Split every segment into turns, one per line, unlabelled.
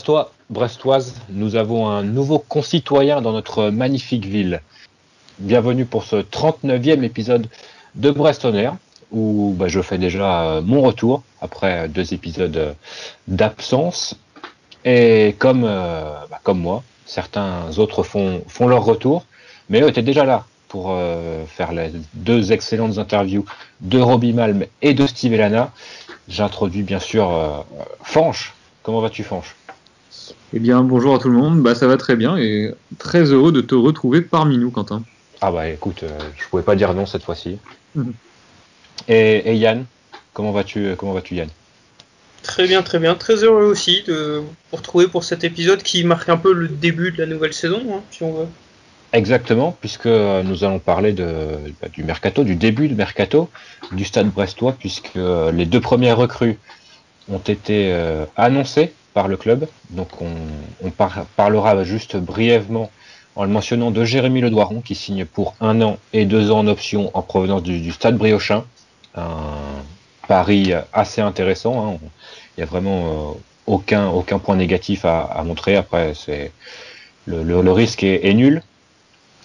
Brestois, Brestoises, nous avons un nouveau concitoyen dans notre magnifique ville. Bienvenue pour ce 39e épisode de Brest On Air, où je fais déjà mon retour après 2 épisodes d'absence. Et comme moi, certains autres font leur retour, mais eux étaient déjà là pour faire les 2 excellentes interviews de Robbie Malm et de Steve Elana. J'introduis bien sûr Fanche. Comment vas-tu, Fanche ?
Eh bien, bonjour à tout le monde. Ça va très bien et très heureux de te retrouver parmi nous, Quentin.
Ah écoute, je pouvais pas dire non cette fois-ci.
Mhm.
Et Yann, comment vas-tu Yann ?
Très bien, très heureux aussi de vous retrouver pour cet épisode qui marque un peu le début de la nouvelle saison, si on veut.
Exactement, puisque nous allons parler du mercato, du début du mercato du Stade Brestois, puisque les 2 premières recrues ont été annoncées par le club. Donc on parlera juste brièvement en le mentionnant de Jérémy Ledoiron qui signe pour 1 an et 2 ans en option en provenance du Stade Briochin. Un pari assez intéressant. Il n'y a vraiment aucun point négatif à montrer. Après, c'est le risque est nul.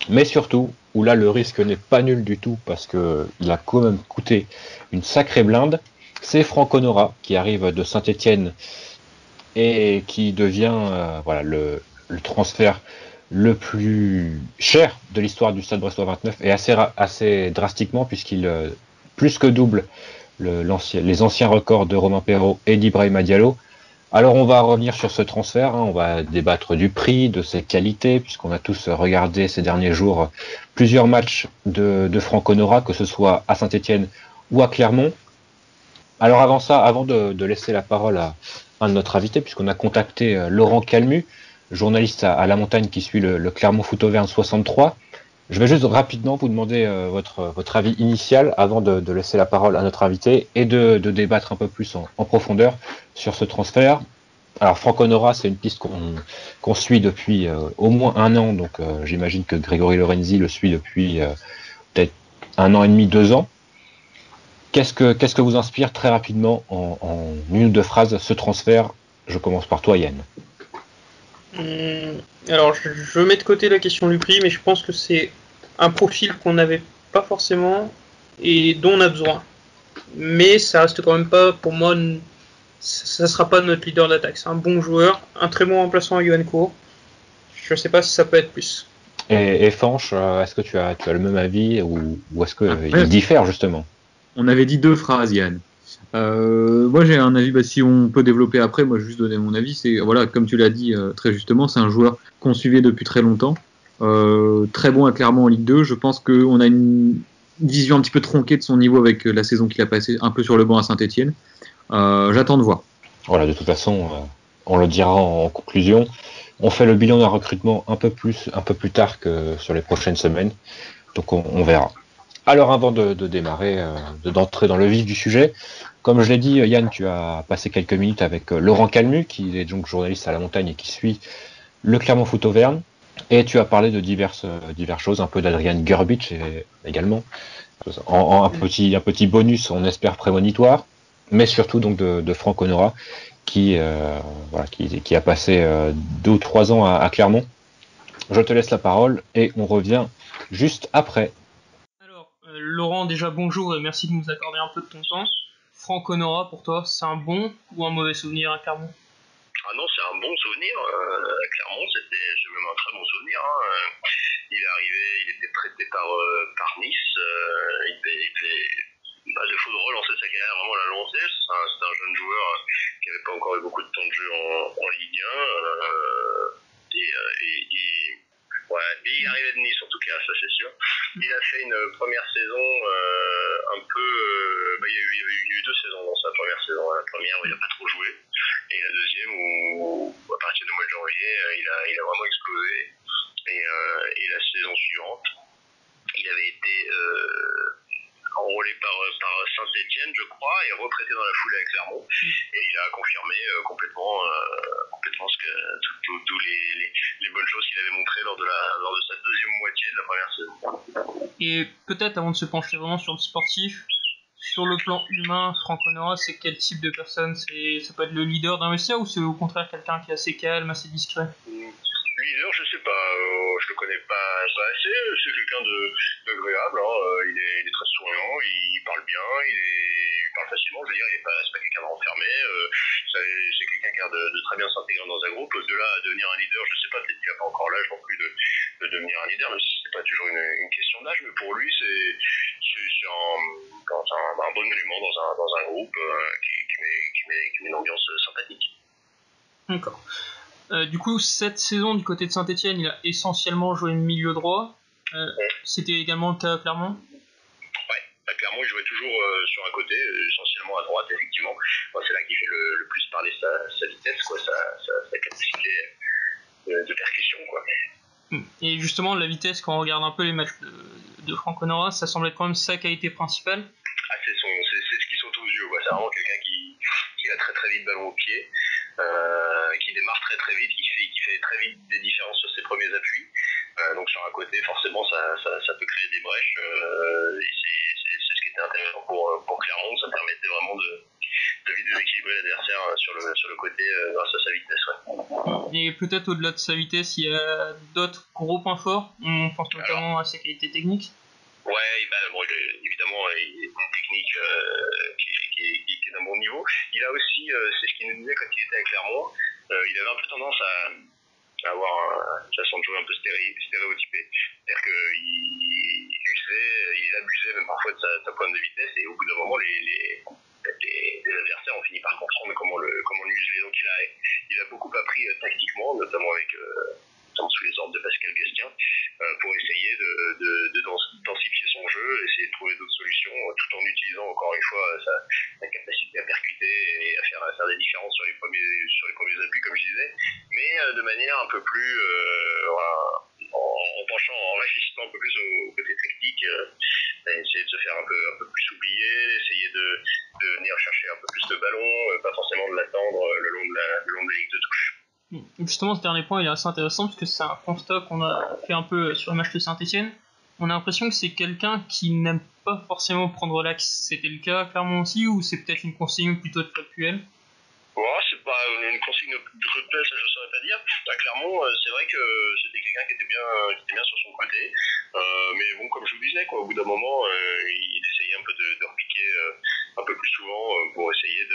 Mais surtout, où là le risque n'est pas nul du tout parce qu'il a quand même coûté une sacrée blinde, c'est Franco Nora qui arrive de Saint-Étienne et qui devient le transfert le plus cher de l'histoire du Stade Brestois 29 et assez drastiquement puisqu'il plus que double les anciens records de Romain Perrault et d'Ibrahima Diallo. Alors on va revenir sur ce transfert, on va débattre du prix, de ses qualités, puisqu'on a tous regardé ces derniers jours plusieurs matchs de Franco Nora, que ce soit à Saint-Étienne ou à Clermont. Alors avant de laisser la parole à notre invité, puisqu'on a contacté Laurent Calmu, journaliste à La Montagne qui suit le Clermont Foot Auvergne 63. Je vais juste rapidement vous demander votre avis initial avant de laisser la parole à notre invité et de débattre un peu plus en profondeur sur ce transfert. Alors Franco Nora, c'est une piste qu'on suit depuis au moins 1 an, donc j'imagine que Grégory Lorenzi le suit depuis peut-être 1 an et demi, 2 ans. Qu'est-ce que vous inspire très rapidement en 1 ou 2 phrases ce transfert ? Je commence par toi, Yann.
Alors, je mets de côté la question du prix, mais je pense que c'est un profil qu'on n'avait pas forcément et dont on a besoin. Mais ça reste quand même pas, pour moi, ça sera pas notre leader d'attaque. C'est un bon joueur, un très bon remplaçant à Johan Cour. Je sais pas si ça peut être plus.
Et Fanche, est-ce que tu as le même avis ou est-ce qu'il diffère justement ?
On avait dit 2 phrases, Yann. Moi, j'ai un avis, si on peut développer après, moi, je vais juste donner mon avis. C'est, comme tu l'as dit très justement, c'est un joueur qu'on suivait depuis très longtemps. Très bon à Clermont en Ligue 2. Je pense qu'on a une vision un petit peu tronquée de son niveau avec la saison qu'il a passée un peu sur le banc à Saint-Étienne. J'attends de voir.
Voilà, de toute façon, on le dira en conclusion. On fait le bilan d'un recrutement un peu plus tard que sur les prochaines semaines. Donc on verra. Alors avant de démarrer, d'entrer dans le vif du sujet, comme je l'ai dit, Yann, tu as passé quelques minutes avec Laurent Calmu, qui est donc journaliste à La Montagne et qui suit le Clermont Foot Auvergne. Et tu as parlé de diverses choses, un peu d'Adrian Gerbich également. Un petit bonus, on espère prémonitoire, mais surtout donc de Franco Nora, qui a passé 2 ou 3 ans à Clermont. Je te laisse la parole et on revient juste après.
Alors, Laurent, déjà bonjour et merci de nous accorder un peu de ton temps. Franco Nora, pour toi, c'est un bon ou un mauvais souvenir à Clermont ?
Ah non, c'est un bon souvenir. Clermont, c'est même un très bon souvenir. Il est arrivé, il était prêté par Nice. Il de faux de relancer sa carrière, vraiment la lancer. C'est un jeune joueur qui n'avait pas encore eu beaucoup de temps de jeu en Ligue 1. Et il arrivait de Nice en tout cas, ça c'est sûr. Il a fait une première saison un peu... il y a eu 2 saisons dans sa première saison. La première où il n'a pas trop joué. Et la deuxième où, à partir du mois de janvier, il a vraiment explosé. Et la saison suivante, il avait été enrôlé par Saint-Étienne, je crois, et reprêté dans la foulée à Clermont. Et il a confirmé complètement toutes les bonnes choses qu'il avait montrées lors de sa deuxième moitié de la première saison.
Et peut-être, avant de se pencher vraiment sur le sportif, sur le plan humain, Franck Honora, c'est quel type de personne? Ça peut être le leader d'un vestiaire ou c'est au contraire quelqu'un qui est assez calme, assez discret?
Leader, je sais pas, je le connais pas assez, c'est quelqu'un d'agréable, hein, il est très souriant, il parle bien, il parle facilement, je veux dire, c'est pas quelqu'un de renfermé, c'est quelqu'un qui a l'air de très bien s'intégrer dans un groupe, de là à devenir un leader, je sais pas, peut-être qu'il a pas encore l'âge non plus de devenir un leader, mais c'est pas toujours une question d'âge, mais pour lui, c'est un bon élément dans un groupe qui met une ambiance sympathique.
D'accord. Du coup, cette saison du côté de Saint-Etienne, il a essentiellement joué milieu droit. C'était également le cas à Clermont?
Ouais, à Clermont, il jouait toujours sur un côté, essentiellement à droite, effectivement. Bon, c'est là qu'il fait le plus parler sa vitesse, quoi, sa capacité de percussion, quoi.
Et justement, la vitesse, quand on regarde un peu les matchs de Franck Honora, ça semble être quand même sa qualité principale.
Ah, c'est ce qui saute aux yeux, quoi. C'est vraiment quelqu'un qui a très très vite ballon au pied, qui démarre très très vite, qui fait très vite des différences sur ses premiers appuis. Donc sur un côté, forcément, ça peut créer des brèches. Et c'est ce qui était intéressant pour Clermont. Ça permettait vraiment de vite déséquilibrer l'adversaire sur le côté grâce à sa vitesse. Ouais.
Et peut-être au-delà de sa vitesse, il y a d'autres gros points forts. On pense notamment à ses qualités techniques.
Ouais, bon, évidemment, il a une technique qui est d'un bon niveau. Il a aussi, c'est ce qu'il nous disait quand il était à Clermont, il avait un peu tendance à avoir une façon de jouer un peu stéréotypée. C'est-à-dire qu'il abusait même parfois de sa pointe de vitesse, et au bout d'un moment, les adversaires ont fini par comprendre comment le museler. Donc il a beaucoup appris tactiquement, notamment sous les ordres de Pascal Gastien, pour essayer de densifier son jeu, essayer de trouver d'autres solutions, tout en utilisant encore une fois sa capacité à percuter et à faire des différences sur les premiers appuis, comme je disais, mais de manière un peu plus en réfléchissant un peu plus au côté tactique, essayer de se faire un peu plus oublier, essayer de venir chercher un peu plus de ballon, pas forcément de l'attendre le long de la ligne de touche.
Justement, ce dernier point il est assez intéressant parce que c'est un constat qu'on a fait un peu sur le match de Saint-Etienne. On a l'impression que c'est quelqu'un qui n'aime pas forcément prendre l'axe. C'était le cas clairement aussi, ou c'est peut-être une consigne plutôt factuelle?
Ouais, c'est pas une consigne de repère, ça je saurais pas dire. Clairement, c'est vrai que c'était quelqu'un qui était bien sur son côté. Mais bon, comme je vous disais, quoi, au bout d'un moment, il essayait un peu de repiquer un peu plus souvent pour essayer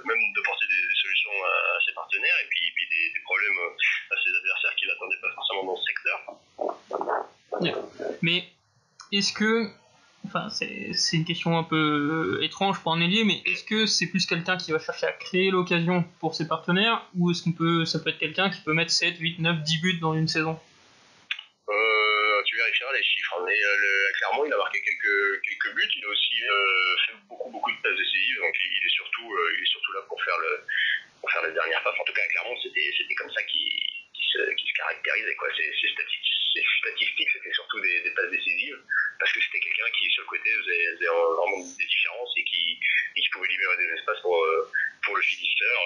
même de porter des solutions à ses partenaires, et puis des problèmes à ses adversaires qui n'attendaient pas forcément dans ce secteur.
Mais est-ce que, enfin c'est une question un peu étrange pour un ailier, mais est-ce que c'est plus quelqu'un qui va chercher à créer l'occasion pour ses partenaires, ou est-ce ça peut être quelqu'un qui peut mettre 7, 8, 9, 10 buts dans une saison?
Tu vérifieras les chiffres, hein, mais clairement il a marqué quelques buts, il a aussi fait beaucoup de passes décisives, donc il est surtout là pour faire les dernières passes. En tout cas, clairement, c'était comme ça qu'il se caractérisait, quoi. Ses statistiques, c'était surtout des passes décisives, parce que c'était quelqu'un qui, sur le côté, faisait vraiment des différences et qui pouvait libérer des espaces pour le finisseur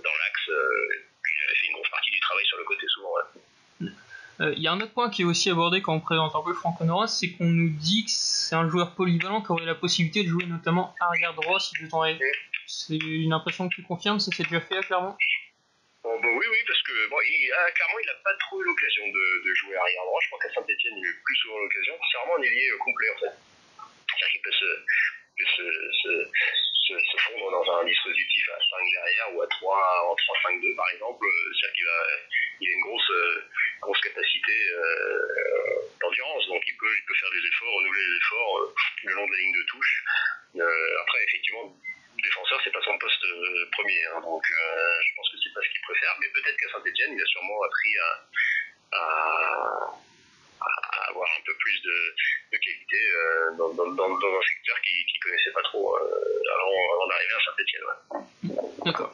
dans l'axe. Il avait fait une grosse partie du travail sur le côté, souvent. Ouais.
Il y a un autre point qui est aussi abordé quand on présente un peu Franck Honora, c'est qu'on nous dit que c'est un joueur polyvalent qui aurait la possibilité de jouer notamment arrière droit si besoin est. C'est une impression que tu confirmes, ça s'est déjà fait à Clermont?
Oui, parce que clairement il n'a pas trop eu l'occasion de jouer arrière droit. Je crois qu'à Saint-Etienne il a eu plus souvent l'occasion. C'est vraiment un ailier complet en fait. C'est-à-dire qu'il peut se fondre dans un dispositif à 5 derrière ou à 3 en 3-5-2 par exemple. C'est-à-dire qu'il a une grosse capacité d'endurance, donc il peut faire des efforts, renouveler les efforts le long de la ligne de touche. Après effectivement, défenseur c'est pas son poste premier, hein, donc je pense que c'est pas ce qu'il préfère, mais peut-être qu'à Saint-Etienne il a sûrement appris à avoir un peu plus de qualité dans un secteur qu'il connaissait pas trop avant d'arriver à Saint-Etienne. Ouais.
D'accord.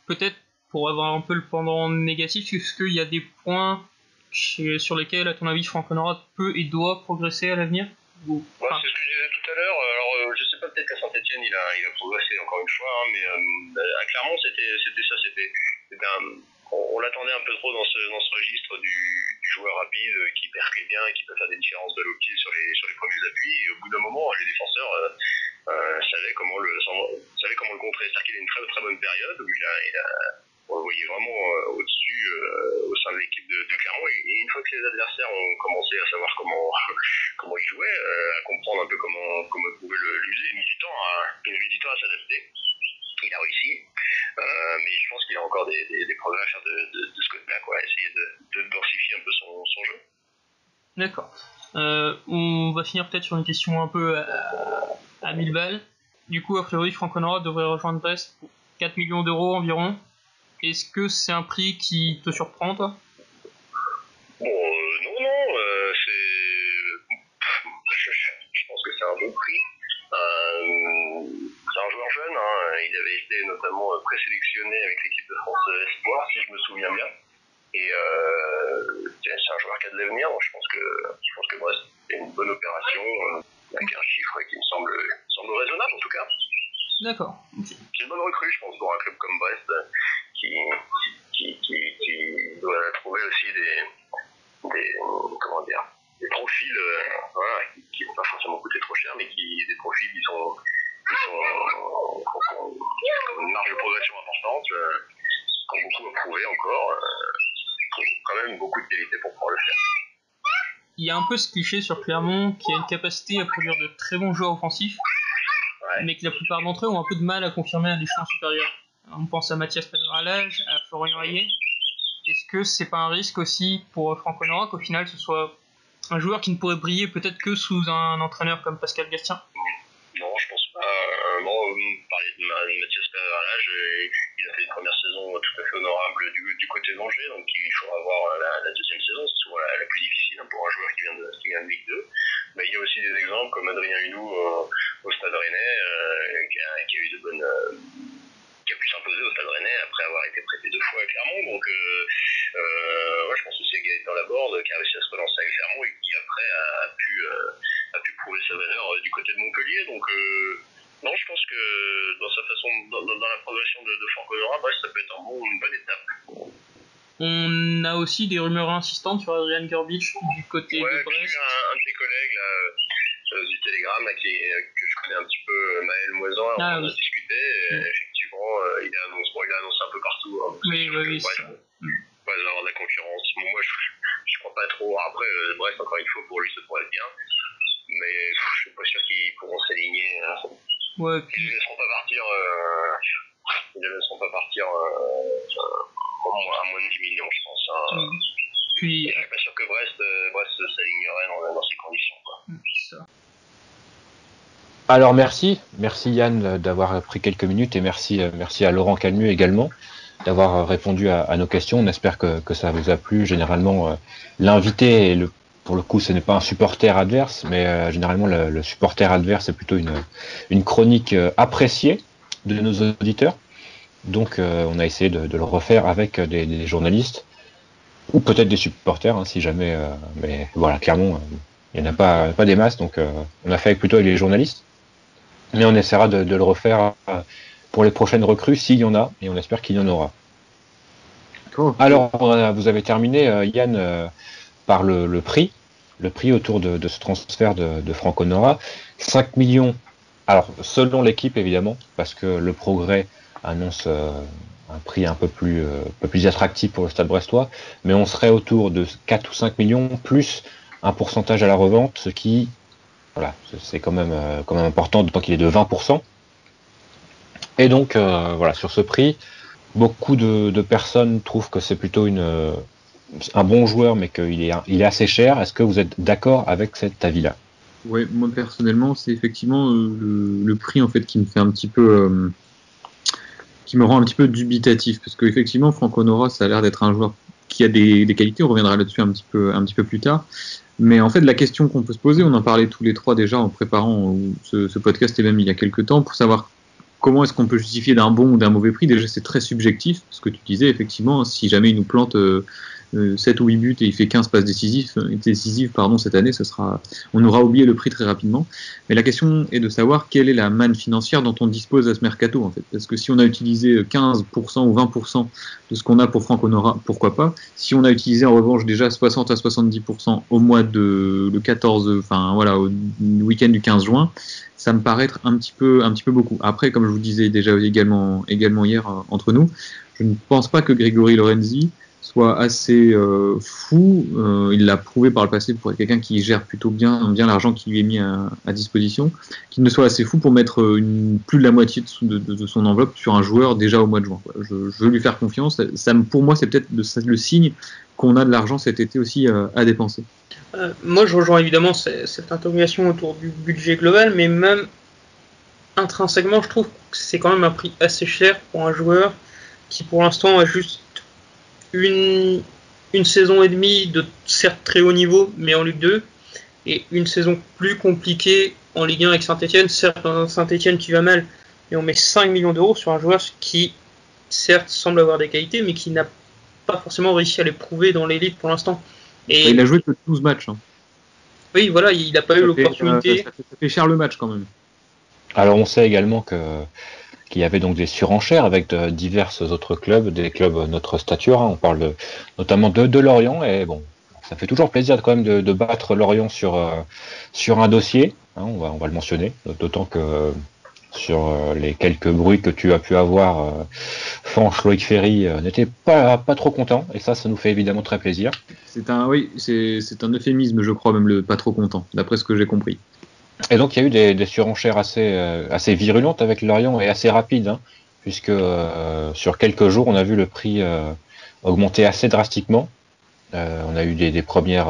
Peut-être pour avoir un peu le pendant négatif, est-ce qu'il y a des points sur lesquels, à ton avis, Franck Honora peut et doit progresser à l'avenir?
C'est ce que je disais tout à l'heure. Alors, je sais pas, peut-être qu'à Saint-Etienne il a progressé encore une fois, hein, mais à Clermont c'était ça. On l'attendait un peu trop dans ce registre du joueur rapide qui percute bien et qui peut faire des différences de low kill sur les premiers appuis. Et au bout d'un moment, les défenseurs savaient comment le contrer. C'est-à-dire qu'il a une très très bonne période où on le voyait vraiment au-dessus au sein de l'équipe de Clermont. Et une fois que les adversaires ont commencé à savoir comment il jouait, à comprendre un peu comment ils pouvaient l'user, il a mis du temps à s'adapter. Il a réussi, mais je pense qu'il a encore des progrès à faire de ce côté-là, quoi, essayer de densifier un peu son jeu.
D'accord. On va finir peut-être sur une question un peu à 1000 balles. Du coup, a priori, Franck Honora devrait rejoindre Brest pour 4 millions d'euros environ. Est-ce que c'est un prix qui te surprend, toi ?
Bon, non, je pense que c'est un bon prix. C'est un joueur jeune, hein. Il avait été notamment présélectionné avec l'équipe de France Espoir, si je me souviens bien. Et c'est un joueur qui a de l'avenir, donc je pense que Brest c'est une bonne opération, avec un chiffre qui me semble raisonnable en tout cas.
D'accord. Okay.
C'est une bonne recrue, je pense, pour un club comme Brest qui doit trouver aussi des profils qui vont pas forcément coûter trop cher, mais des profils qui ont une marge de progression importante, qui ont beaucoup à prouver encore, qui ont quand même beaucoup de qualité pour pouvoir le faire.
Il y a un peu ce cliché sur Clermont qui a une capacité à produire de très bons joueurs offensifs, mais que la plupart d'entre eux ont un peu de mal à confirmer à l'échelon supérieur. On pense à Mathias Penaralage, à Florian Hayet. Est-ce que c'est pas un risque aussi pour Franck Honora qu'au final ce soit un joueur qui ne pourrait briller peut-être que sous un entraîneur comme Pascal Gastien ?
Non, je pense pas. Vous parlez de Mathias Penaralage, il a fait une première saison tout à fait honorable du côté d'Angers, donc il faudra voir la deuxième saison, c'est souvent la plus difficile pour un joueur qui vient de Ligue 2. Mais il y a aussi des exemples comme Adrien Hunou au Stade Rennais, qui a eu qui a pu s'imposer au Stade Rennais après avoir été prêté 2 fois à Clermont. Donc je pense que c'est Gaëtan Laborde qui a réussi à se relancer avec Clermont et qui après a pu prouver sa valeur du côté de Montpellier. Donc non, je pense que dans sa façon, dans la progression de Franck Honora, ça peut être une bonne étape.
On a aussi des rumeurs insistantes sur Adrian Gerbich du côté de Brest.
J'ai un de tes collègues là, du Télégramme là, que je connais un petit peu, Maël Moisan, on a discuté. Et effectivement, il a annoncé un peu partout. Hein,
oui.
Brest va avoir de la concurrence. Bon, moi, je crois pas trop. Après, Brest, encore une fois, pour lui, ça pourrait être bien. Mais je suis pas sûr qu'ils pourront s'aligner.
Ouais,
puis... Ils ne laisseront pas partir. À moins de 10 millions, je pense. Hein.
Puis,
je suis pas sûr que Brest s'alignerait dans ces conditions. Quoi.
Ça.
Alors merci Yann d'avoir pris quelques minutes et merci à Laurent Calmu également d'avoir répondu à nos questions. On espère que ça vous a plu. Généralement, l'invité, pour le coup, ce n'est pas un supporter adverse, mais généralement le supporter adverse est plutôt une chronique appréciée de nos auditeurs. Donc on a essayé de le refaire avec des journalistes ou peut-être des supporters, hein, si jamais. Mais voilà, clairement, il n'y en a pas des masses, donc on a fait plutôt avec les journalistes. Mais on essaiera de le refaire pour les prochaines recrues, s'il y en a, et on espère qu'il y en aura. Oh. Alors, vous avez terminé, Yann, par le prix autour de ce transfert de Franck Honora. 5 millions, alors selon l'équipe évidemment, parce que le Progrès annonce un prix un peu plus attractif pour le Stade brestois, mais on serait autour de 4 ou 5 millions, plus un pourcentage à la revente, ce qui... Voilà, c'est quand même important, d'autant qu'il est de 20%. Et donc, voilà, sur ce prix, beaucoup de personnes trouvent que c'est plutôt un bon joueur, mais qu'il est assez cher. Est-ce que vous êtes d'accord avec cet avis-là ?
Oui, moi personnellement, c'est effectivement le prix en fait qui me fait un petit peu, qui me rend un petit peu dubitatif, parce qu'effectivement, Franck Honora, ça a l'air d'être un joueur qui a des qualités. On reviendra là-dessus un petit peu plus tard. Mais en fait, la question qu'on peut se poser, on en parlait tous les trois déjà en préparant ce podcast et même il y a quelques temps, pour savoir comment est-ce qu'on peut justifier d'un bon ou d'un mauvais prix. Déjà, c'est très subjectif, ce que tu disais, effectivement, si jamais il nous plante 7 ou 8 buts et il fait 15 passes décisives cette année, on aura oublié le prix très rapidement. Mais la question est de savoir quelle est la manne financière dont on dispose à ce mercato, en fait. Parce que si on a utilisé 15% ou 20% de ce qu'on a pour Franck Honora, pourquoi pas. Si on a utilisé en revanche déjà 60 à 70% au mois de le 14, au week-end du 15 juin, ça me paraît être un petit peu beaucoup. Après, comme je vous disais déjà également hier entre nous, je ne pense pas que Grégory Lorenzi soit assez fou. Il l'a prouvé par le passé pour être quelqu'un qui gère plutôt bien l'argent qui lui est mis à disposition, qu'il ne soit assez fou pour mettre plus de la moitié de son enveloppe sur un joueur déjà au mois de juin. Je veux lui faire confiance. Pour moi, c'est peut-être le signe qu'on a de l'argent cet été aussi à dépenser.
Moi, je rejoins évidemment cette interrogation autour du budget global, mais même intrinsèquement, je trouve que c'est quand même un prix assez cher pour un joueur qui, pour l'instant, a juste une saison et demie de certes très haut niveau, mais en Ligue 2, et une saison plus compliquée en Ligue 1 avec Saint-Etienne. Certes, Saint-Etienne qui va mal, mais on met 5 millions d'euros sur un joueur qui, certes, semble avoir des qualités, mais qui n'a pas forcément réussi à les prouver dans l'élite pour l'instant.
Et il a joué que 12 matchs.
Oui, voilà, il n'a pas eu l'opportunité.
Ça fait cher le match quand même.
Alors on sait également qu'il y avait donc des surenchères avec divers autres clubs, des clubs notre stature. On parle notamment de Lorient, et bon, ça fait toujours plaisir quand même de battre Lorient sur un dossier. On va le mentionner, d'autant que sur les quelques bruits que tu as pu avoir, Fanch, Loïc Ferry n'était pas trop content, et ça nous fait évidemment très plaisir.
C'est un euphémisme, je crois, même le pas trop content, d'après ce que j'ai compris.
Et donc il y a eu des surenchères assez virulentes avec Lorient et assez rapides, puisque sur quelques jours on a vu le prix augmenter assez drastiquement. On a eu des premières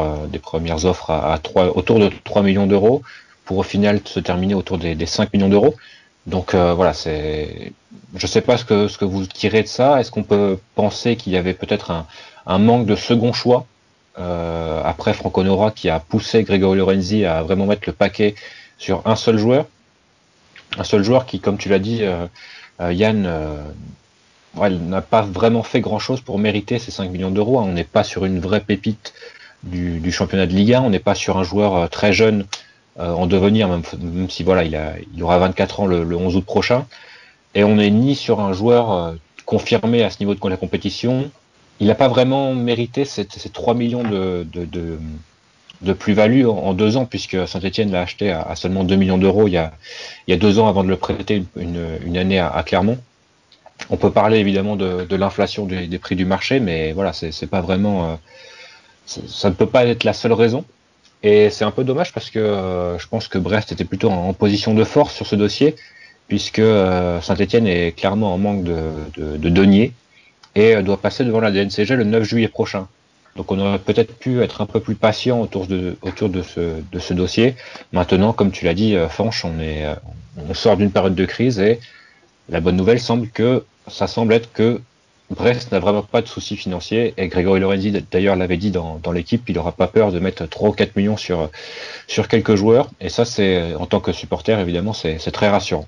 offres autour de 3 millions d'euros, pour au final se terminer autour des 5 millions d'euros. Donc voilà, je sais pas ce que vous tirez de ça. Est-ce qu'on peut penser qu'il y avait peut-être un manque de second choix après Franck Honora, qui a poussé Grégory Lorenzi à vraiment mettre le paquet sur un seul joueur qui, comme tu l'as dit, Yann, n'a pas vraiment fait grand-chose pour mériter ces 5 millions d'euros. On n'est pas sur une vraie pépite du championnat de Ligue 1, on n'est pas sur un joueur très jeune en devenir, même si voilà, il aura 24 ans le 11 août prochain, et on n'est ni sur un joueur confirmé à ce niveau de la compétition. Il n'a pas vraiment mérité ces 3 millions de plus-value en 2 ans, puisque Saint-Etienne l'a acheté à seulement 2 millions d'euros il y a 2 ans avant de le prêter une année à Clermont. On peut parler évidemment de l'inflation des prix du marché, mais voilà, c'est pas vraiment, ça ne peut pas être la seule raison. Et c'est un peu dommage parce que je pense que Brest était plutôt en position de force sur ce dossier, puisque Saint-Etienne est clairement en manque de deniers et doit passer devant la DNCG le 9 juillet prochain. Donc on aurait peut-être pu être un peu plus patient autour de ce dossier. Maintenant, comme tu l'as dit, Fanch, on sort d'une période de crise, et la bonne nouvelle semble être que Brest n'a vraiment pas de soucis financiers, et Grégory Lorenzi d'ailleurs l'avait dit dans l'équipe, il n'aura pas peur de mettre 3 ou 4 millions sur quelques joueurs, et ça, c'est, en tant que supporter, évidemment, c'est très rassurant.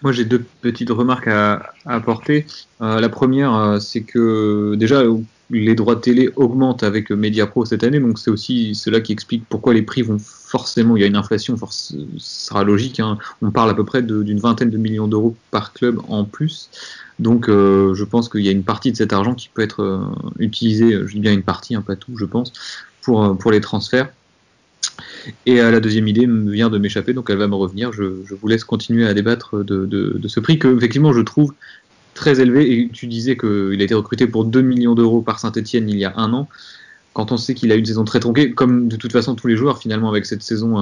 Moi, j'ai 2 petites remarques à apporter. La première, c'est que déjà, les droits de télé augmentent avec Mediapro cette année, donc c'est aussi cela qui explique pourquoi les prix vont forcément, il y a une inflation, ce sera logique, on parle à peu près d'une vingtaine de millions d'euros par club en plus, donc je pense qu'il y a une partie de cet argent qui peut être utilisée, je dis bien une partie, pas tout, je pense, pour les transferts. Et la deuxième idée vient de m'échapper, donc elle va me revenir. Je vous laisse continuer à débattre de ce prix que, effectivement, je trouve très élevé. Et tu disais qu'il a été recruté pour 2 millions d'euros par Saint-Etienne il y a 1 an. Quand on sait qu'il a eu une saison très tronquée, comme de toute façon tous les joueurs finalement avec cette saison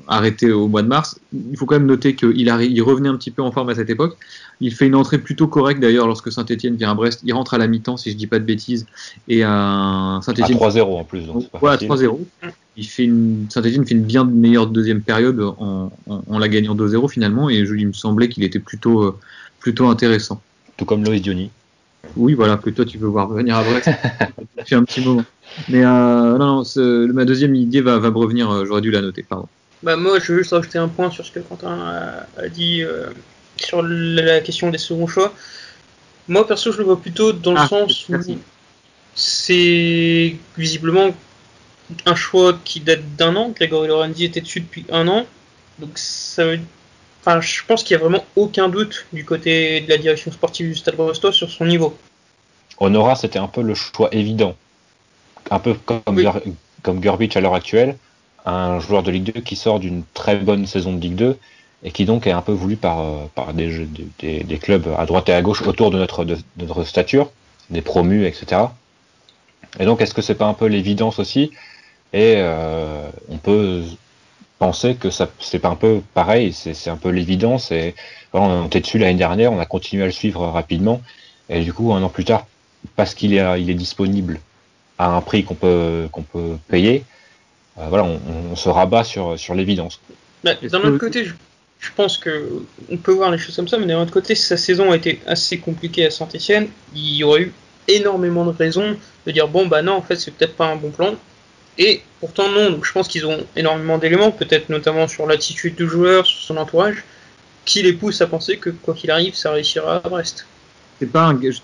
arrêtée au mois de mars, il faut quand même noter qu'il revenait un petit peu en forme à cette époque. Il fait une entrée plutôt correcte d'ailleurs lorsque Saint-Etienne vient à Brest. Il rentre à la mi-temps, si je dis pas de bêtises, et Saint-Etienne
à 3-0 en plus, donc c'est pas facile.
À 3-0. Saint-Etienne fait une bien meilleure deuxième période en la gagnant 2-0 finalement, et il me semblait qu'il était plutôt intéressant.
Tout comme Loïs Diony.
Oui, voilà, que toi tu veux voir venir à Brest depuis un petit moment. Mais non, ma deuxième idée va me revenir, j'aurais dû la noter, pardon.
Moi, je veux juste rajouter un point sur ce que Quentin a dit sur la question des seconds choix. Moi, perso, je le vois plutôt dans le sens où C'est visiblement un choix qui date d'1 an. Grégory Lorenzi était dessus depuis 1 an. Donc je pense qu'il n'y a vraiment aucun doute du côté de la direction sportive du Stade Brestois sur son niveau.
Honora, c'était un peu le choix évident. Un peu comme Gurbich à l'heure actuelle, un joueur de Ligue 2 qui sort d'une très bonne saison de Ligue 2 et qui donc est un peu voulu par des clubs à droite et à gauche autour de notre stature, des promus, etc. Et donc, est-ce que c'est pas un peu l'évidence aussi ? Et on peut penser que c'est pas un peu pareil, c'est un peu l'évidence. Et voilà, on était dessus l'année dernière, on a continué à le suivre rapidement. Et du coup, 1 an plus tard, parce qu'il est disponible à un prix qu'on peut payer, voilà, on se rabat sur l'évidence.
D'un autre côté, je pense que on peut voir les choses comme ça, mais d'un autre côté, sa saison a été assez compliquée à Saint-Etienne. Il y aurait eu énormément de raisons de dire bon bah non, en fait c'est peut-être pas un bon plan. Et pourtant non, donc je pense qu'ils ont énormément d'éléments, peut-être notamment sur l'attitude du joueur, sur son entourage, qui les pousse à penser que quoi qu'il arrive, ça réussira à Brest.
C'est pas un gage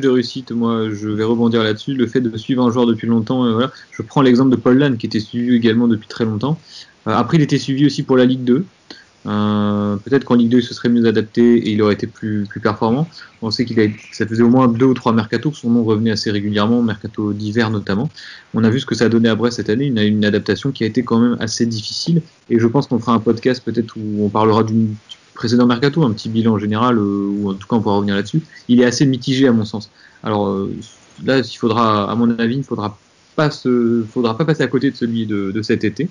de réussite. Moi, je vais rebondir là-dessus. Le fait de suivre un joueur depuis longtemps, voilà. Je prends l'exemple de Paul Lannes qui était suivi également depuis très longtemps. Après, il était suivi aussi pour la Ligue 2. Peut-être qu'en Ligue 2 il se serait mieux adapté et il aurait été plus performant. On sait ça faisait au moins 2 ou 3 mercatos que son nom revenait assez régulièrement, mercato d'hiver notamment. On a vu ce que ça a donné à Brest cette année, une adaptation qui a été quand même assez difficile, et je pense qu'on fera un podcast peut-être où on parlera du précédent mercato, un petit bilan en général, ou en tout cas on pourra revenir là-dessus. Il est assez mitigé à mon sens. Alors là, à mon avis, il ne faudra pas passer à côté de celui de cet été.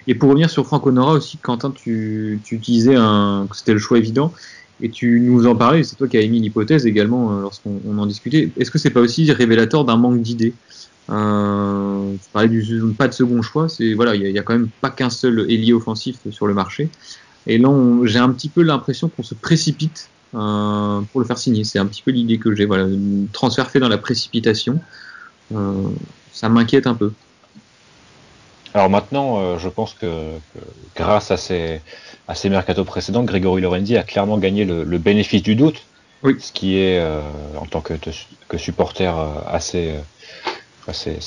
Et pour revenir sur Franck Honora aussi, Quentin, tu disais que c'était le choix évident, et tu nous en parlais, c'est toi qui as émis l'hypothèse également lorsqu'on en discutait. Est-ce que c'est pas aussi révélateur d'un manque d'idées ? Tu parlais pas de second choix, il y a quand même pas qu'un seul ailier offensif sur le marché. Et là, j'ai un petit peu l'impression qu'on se précipite pour le faire signer. C'est un petit peu l'idée que j'ai. Voilà, un transfert fait dans la précipitation, ça m'inquiète un peu.
Alors maintenant, je pense que grâce à ces mercatos précédents, Grégory Lorenzi a clairement gagné le bénéfice du doute,
oui.
Ce qui est, en tant que supporter, c'est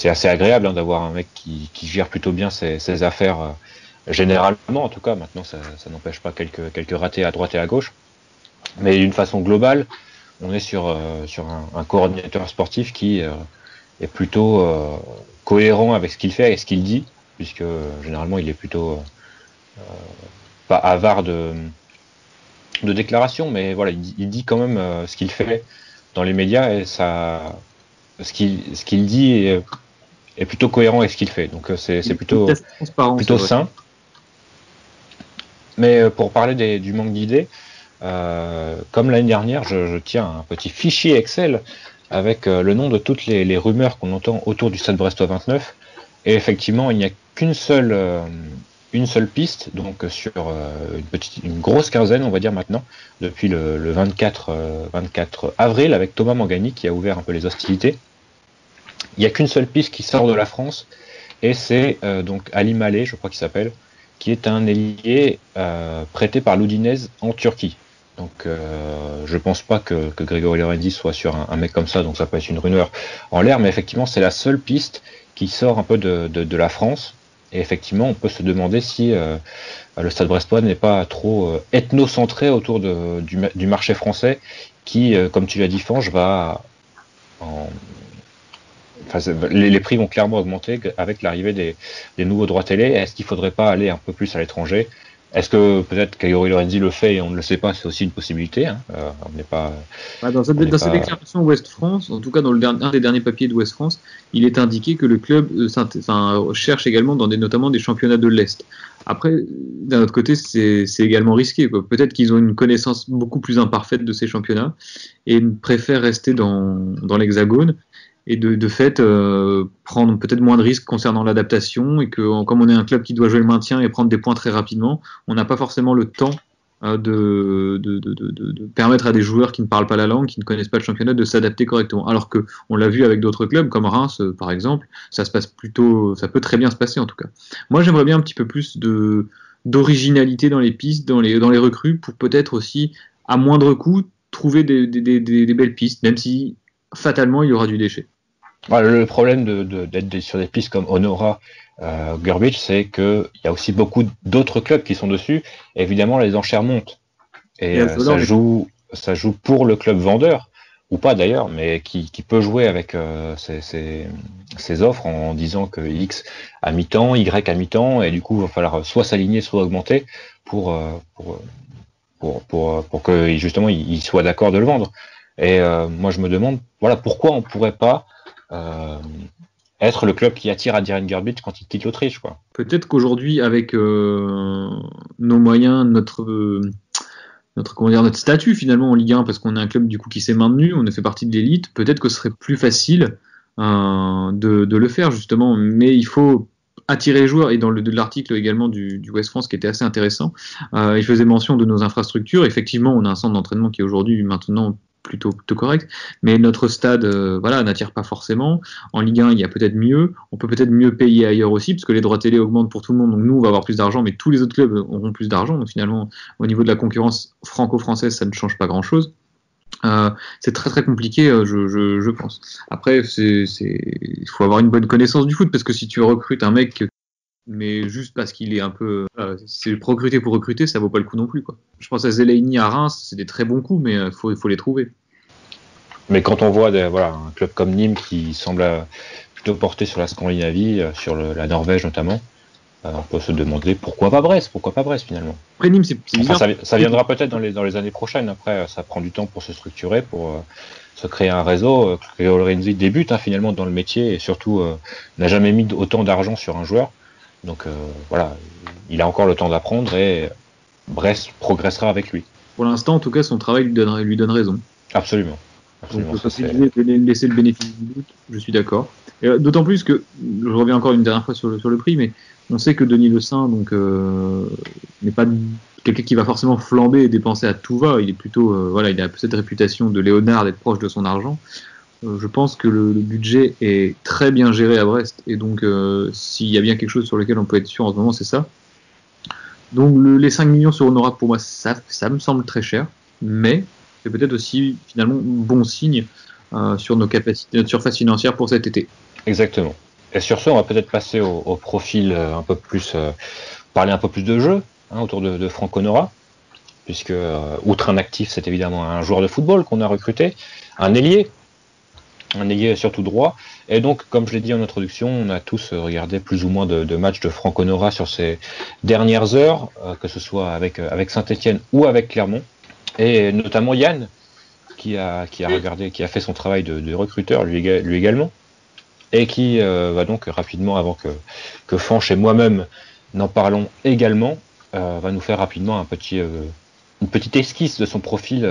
assez agréable d'avoir un mec qui gère plutôt bien ses affaires, généralement en tout cas. Maintenant, ça n'empêche pas quelques ratés à droite et à gauche, mais d'une façon globale, on est sur un coordinateur sportif qui est plutôt cohérent avec ce qu'il fait et ce qu'il dit, puisque généralement il est plutôt pas avare de déclarations, mais voilà, il dit quand même ce qu'il fait dans les médias, et ce qu'il dit est plutôt cohérent avec ce qu'il fait, donc c'est plutôt sain. Mais pour parler du manque d'idées, comme l'année dernière, je tiens un petit fichier Excel avec le nom de toutes les rumeurs qu'on entend autour du Stade Brestois 29, et effectivement il n'y a qu'une seule piste, donc sur une grosse quinzaine, on va dire maintenant, depuis le 24 avril, avec Thomas Mangani qui a ouvert un peu les hostilités. Il n'y a qu'une seule piste qui sort de la France, et c'est donc Ali Maleh, je crois qu'il s'appelle, qui est un ailier prêté par l'Udinese en Turquie. Donc je pense pas que Grégory Lorenzi soit sur un mec comme ça, donc ça peut être une rumeur en l'air, mais effectivement c'est la seule piste qui sort un peu de la France. Et effectivement, on peut se demander si le Stade Brestois n'est pas trop ethnocentré autour du marché français, qui, comme tu l'as dit, Fange, les prix vont clairement augmenter avec l'arrivée des nouveaux droits télé. Est-ce qu'il ne faudrait pas aller un peu plus à l'étranger ? Est-ce que peut-être Grégory Lorenzi le fait et on ne le sait pas, c'est aussi une possibilité, hein. On n'est pas.
Dans cette déclaration Ouest France, en tout cas dans un des derniers papiers d'Ouest France, il est indiqué que le club cherche également notamment des championnats de l'Est. Après, d'un autre côté, c'est également risqué, quoi. Peut-être qu'ils ont une connaissance beaucoup plus imparfaite de ces championnats et préfèrent rester dans l'Hexagone. Et de fait prendre peut-être moins de risques concernant l'adaptation, et que comme on est un club qui doit jouer le maintien et prendre des points très rapidement, on n'a pas forcément le temps de permettre à des joueurs qui ne parlent pas la langue, qui ne connaissent pas le championnat, de s'adapter correctement. Alors que on l'a vu avec d'autres clubs comme Reims par exemple, ça peut très bien se passer en tout cas. Moi j'aimerais bien un petit peu plus d'originalité dans les pistes, dans les recrues, pour peut-être aussi à moindre coût trouver des belles pistes, même si fatalement il y aura du déchet.
Voilà, le problème d'être sur des pistes comme Honora, Gurbic, c'est qu'il y a aussi beaucoup d'autres clubs qui sont dessus. Et évidemment, les enchères montent. Et ça joue pour le club vendeur, ou pas d'ailleurs, mais qui peut jouer avec ses offres en disant que X à mi-temps, Y à mi-temps, et du coup, il va falloir soit s'aligner, soit augmenter pour que justement il soit d'accord de le vendre. Et moi, je me demande, voilà, pourquoi on pourrait pas être le club qui attire Adrian Gurbic quand il quitte l'Autriche, quoi.
Peut-être qu'aujourd'hui, avec nos moyens, notre statut finalement en Ligue 1, parce qu'on est un club du coup qui s'est maintenu, on a fait partie de l'élite, peut-être que ce serait plus facile de le faire justement, mais il faut attirer les joueurs. Et dans l'article également du Ouest France qui était assez intéressant, il faisait mention de nos infrastructures. Effectivement, on a un centre d'entraînement qui est aujourd'hui maintenant plutôt correct, mais notre stade n'attire pas forcément. En Ligue 1, il y a peut-être mieux, on peut peut-être mieux payer ailleurs aussi, parce que les droits télé augmentent pour tout le monde, donc nous on va avoir plus d'argent, mais tous les autres clubs auront plus d'argent, donc finalement au niveau de la concurrence franco-française, ça ne change pas grand-chose. C'est très très compliqué, je pense. Après, il faut avoir une bonne connaissance du foot, parce que si tu recrutes un mec mais juste parce qu'il est un peu, c'est recruter pour recruter, ça vaut pas le coup non plus, quoi. Je pense à Zelaini à Reims, c'est des très bons coups, mais faut les trouver.
Mais quand on voit un club comme Nîmes qui semble plutôt porter sur la Scandinavie, sur la Norvège notamment, on peut se demander pourquoi pas Brest finalement.
Après Nîmes, c'est bizarre.
Ça viendra peut-être dans les années prochaines. Après, ça prend du temps pour se structurer, pour se créer un réseau. Cleo Lorenzi débute finalement dans le métier et surtout n'a jamais mis autant d'argent sur un joueur. Donc voilà, il a encore le temps d'apprendre et Brest progressera avec lui.
Pour l'instant, en tout cas, son travail lui donne raison.
Absolument.
Donc, laisser le bénéfice du doute, je suis d'accord. D'autant plus que, je reviens encore une dernière fois sur le prix, mais on sait que Denis Le Saint n'est pas quelqu'un qui va forcément flamber et dépenser à tout va. Il est plutôt, il a cette réputation de Léonard d'être proche de son argent. Je pense que le budget est très bien géré à Brest, et donc s'il y a bien quelque chose sur lequel on peut être sûr en ce moment, c'est ça. Donc les 5 millions sur Honora, pour moi, ça me semble très cher, mais c'est peut-être aussi finalement bon signe sur nos capacités, notre surface financière pour cet été.
Exactement. Et sur ce, on va peut-être passer au profil un peu plus, parler un peu plus de jeu autour de Franck Honora, puisque outre un actif, c'est évidemment un joueur de football qu'on a recruté, un ailier surtout droit. Et donc, comme je l'ai dit en introduction, on a tous regardé plus ou moins de matchs de Franck Honora sur ces dernières heures, que ce soit avec Saint-Etienne ou avec Clermont. Et notamment Yann, qui a fait son travail de recruteur, lui également, et qui va donc rapidement, avant que Fanch et moi-même n'en parlons également, va nous faire rapidement une petite esquisse de son profil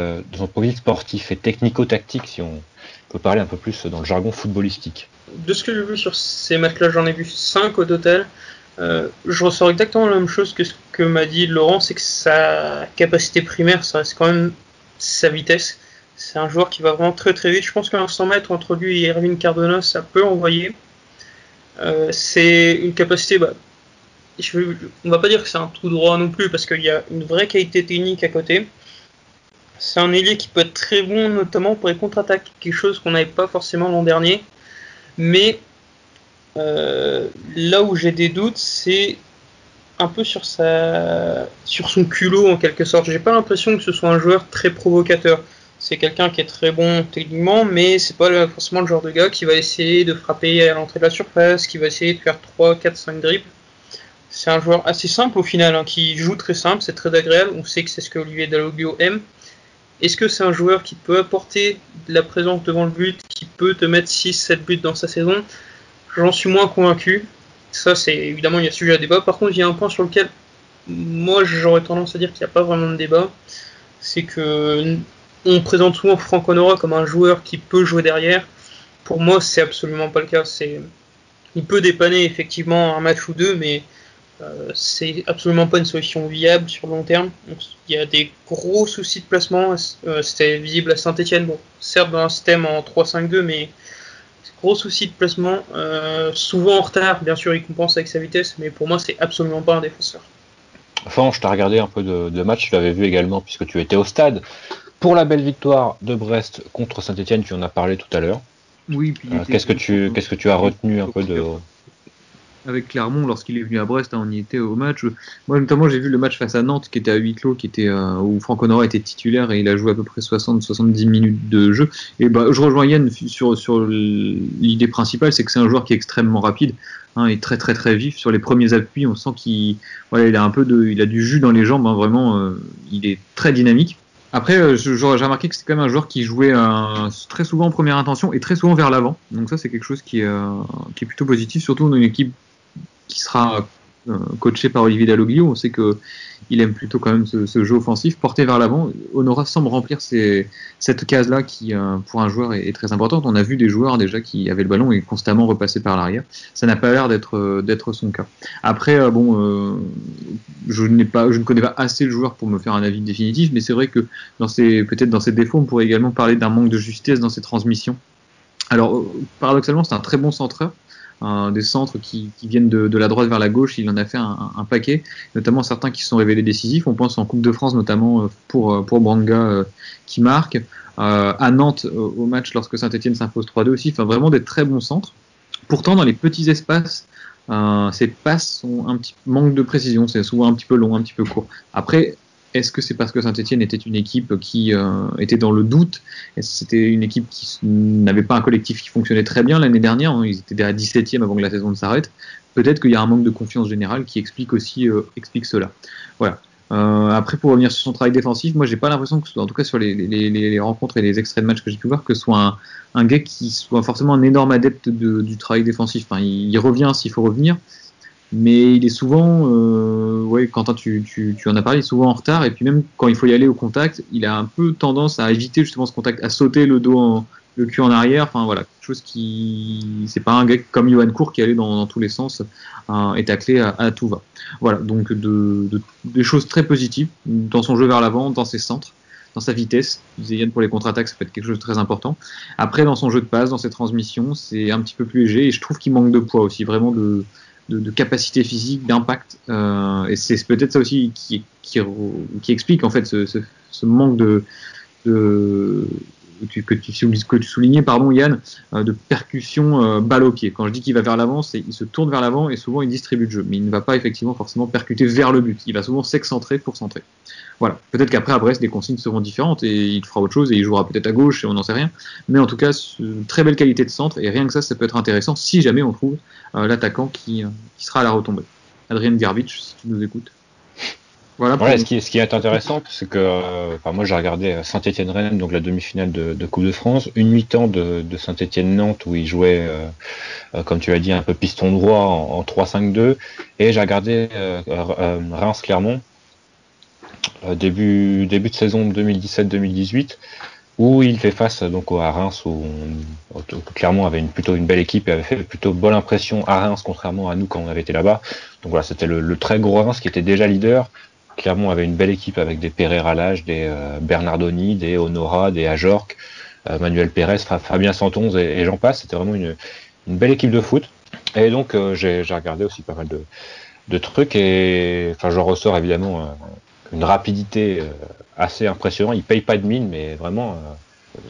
sportif et technico-tactique, si on peut parler un peu plus dans le jargon footballistique.
De ce que j'ai vu sur ces matchs-là, j'en ai vu 5 au total. Je ressors exactement la même chose que ce que m'a dit Laurent, c'est que sa capacité primaire, ça reste quand même sa vitesse. C'est un joueur qui va vraiment très très vite. Je pense qu'un 100 mètres entre lui et Erwin Cardona, ça peut envoyer. C'est une capacité, on va pas dire que c'est un tout droit non plus, parce qu'il y a une vraie qualité technique à côté. C'est un ailier qui peut être très bon, notamment pour les contre-attaques, quelque chose qu'on n'avait pas forcément l'an dernier. Mais là où j'ai des doutes, c'est un peu sur son culot en quelque sorte. J'ai pas l'impression que ce soit un joueur très provocateur. C'est quelqu'un qui est très bon techniquement, mais c'est pas forcément le genre de gars qui va essayer de frapper à l'entrée de la surface, qui va essayer de faire 3, 4, 5 dribbles. C'est un joueur assez simple au final, qui joue très simple, c'est très agréable. On sait que c'est ce que Olivier Dalloglio aime. Est-ce que c'est un joueur qui peut apporter de la présence devant le but, qui peut te mettre 6-7 buts dans sa saison? J'en suis moins convaincu. Ça, c'est évidemment, il y a sujet à débat. Par contre, il y a un point sur lequel moi j'aurais tendance à dire qu'il n'y a pas vraiment de débat. C'est que on présente souvent Franck Honora comme un joueur qui peut jouer derrière. Pour moi, c'est absolument pas le cas. Il peut dépanner effectivement un match ou deux, mais c'est absolument pas une solution viable sur le long terme. Donc, il y a des gros soucis de placement. C'était visible à Saint-Etienne. Bon, certes dans un système en 3-5-2, mais gros soucis de placement. Souvent en retard, bien sûr, il compense avec sa vitesse, mais pour moi, c'est absolument pas un défenseur.
Enfin, je t'ai regardé un peu de match, tu l'avais vu également puisque tu étais au stade pour la belle victoire de Brest contre Saint-Etienne, tu en as parlé tout à l'heure.
Oui, puis
qu'est-ce que tu as retenu un peu de...
Avec Clermont, lorsqu'il est venu à Brest, on y était au match. Moi, notamment, j'ai vu le match face à Nantes, qui était à huis clos, où Franck Honora était titulaire et il a joué à peu près 60-70 minutes de jeu. Et je rejoins Yann sur l'idée principale, c'est que c'est un joueur qui est extrêmement rapide, et très très très vif. Sur les premiers appuis, on sent il a du jus dans les jambes, vraiment, il est très dynamique. Après, j'ai remarqué que c'est quand même un joueur qui jouait très souvent en première intention et très souvent vers l'avant. Donc ça, c'est quelque chose qui est plutôt positif, surtout dans une équipe qui sera coaché par Olivier Dalloglio. On sait qu'il aime plutôt quand même ce jeu offensif porté vers l'avant. Honora semble remplir cette case-là qui, pour un joueur, est très importante. On a vu des joueurs déjà qui avaient le ballon et constamment repassaient par l'arrière. Ça n'a pas l'air d'être son cas. Après, je ne connais pas assez le joueur pour me faire un avis définitif, mais c'est vrai que peut-être dans ses défauts, on pourrait également parler d'un manque de justesse dans ses transmissions. Alors, paradoxalement, c'est un très bon centreur. Des centres qui viennent de la droite vers la gauche, il en a fait un paquet, notamment certains qui se sont révélés décisifs. On pense en Coupe de France notamment pour Branga qui marque, à Nantes au match lorsque Saint-Etienne s'impose 3-2 aussi, enfin vraiment des très bons centres. Pourtant dans les petits espaces, ces passes sont manque de précision, c'est souvent un petit peu long, un petit peu court. Après, est-ce que c'est parce que Saint-Etienne était une équipe qui était dans le doute? Est-ce que c'était une équipe qui n'avait pas un collectif qui fonctionnait très bien l'année dernière? Ils étaient à 17e avant que la saison ne s'arrête. Peut-être qu'il y a un manque de confiance générale qui explique cela. Voilà. Après, pour revenir sur son travail défensif, moi j'ai pas l'impression que, en tout cas sur les rencontres et les extraits de matchs que j'ai pu voir, que ce soit un gars qui soit forcément un énorme adepte du travail défensif. Enfin, il revient s'il faut revenir. Mais il est souvent, Quentin, tu en as parlé, il est souvent en retard, et puis même quand il faut y aller au contact, il a un peu tendance à éviter justement ce contact, à sauter le cul en arrière, enfin voilà, quelque chose c'est pas un gars comme Johan Cour qui allait dans tous les sens et taclé à tout va. Voilà, donc des choses très positives dans son jeu vers l'avant, dans ses centres, dans sa vitesse. Yann, pour les contre-attaques, ça peut être quelque chose de très important. Après, dans son jeu de passe, dans ses transmissions, c'est un petit peu plus léger, et je trouve qu'il manque de poids aussi, vraiment de capacité physique, d'impact, et c'est peut-être ça aussi qui explique en fait ce manque que tu soulignais, pardon Yann, de percussion balle au pied. Quand je dis qu'il va vers l'avant, il se tourne vers l'avant et souvent il distribue le jeu, mais il ne va pas effectivement forcément percuter vers le but. Il va souvent s'excentrer pour centrer. Voilà. Peut-être qu'après à Brest, les consignes seront différentes et il fera autre chose et il jouera peut-être à gauche et on n'en sait rien. Mais en tout cas, très belle qualité de centre et rien que ça peut être intéressant si jamais on trouve l'attaquant qui sera à la retombée. Adrien Garbic, si tu nous écoutes.
Voilà. Ce qui est intéressant, c'est que moi j'ai regardé Saint-Etienne-Rennes, donc la demi-finale de Coupe de France, une mi-temps de Saint-Etienne-Nantes où il jouait, comme tu l'as dit, un peu piston droit en 3-5-2, et j'ai regardé Reims-Clermont. Début de saison 2017-2018 où il fait face donc à Reims où Clermont avait plutôt une belle équipe et avait fait plutôt bonne impression à Reims contrairement à nous quand on avait été là-bas. Donc voilà, c'était le très gros Reims qui était déjà leader. Clermont avait une belle équipe avec des Pereira Lage, des Bernardoni, des Honora, des Ajorc, Manuel Pérez, Fabien Santonze et j'en passe. C'était vraiment une belle équipe de foot. Et donc j'ai regardé aussi pas mal de trucs et j'en ressors évidemment une rapidité assez impressionnante. Il paye pas de mine, mais vraiment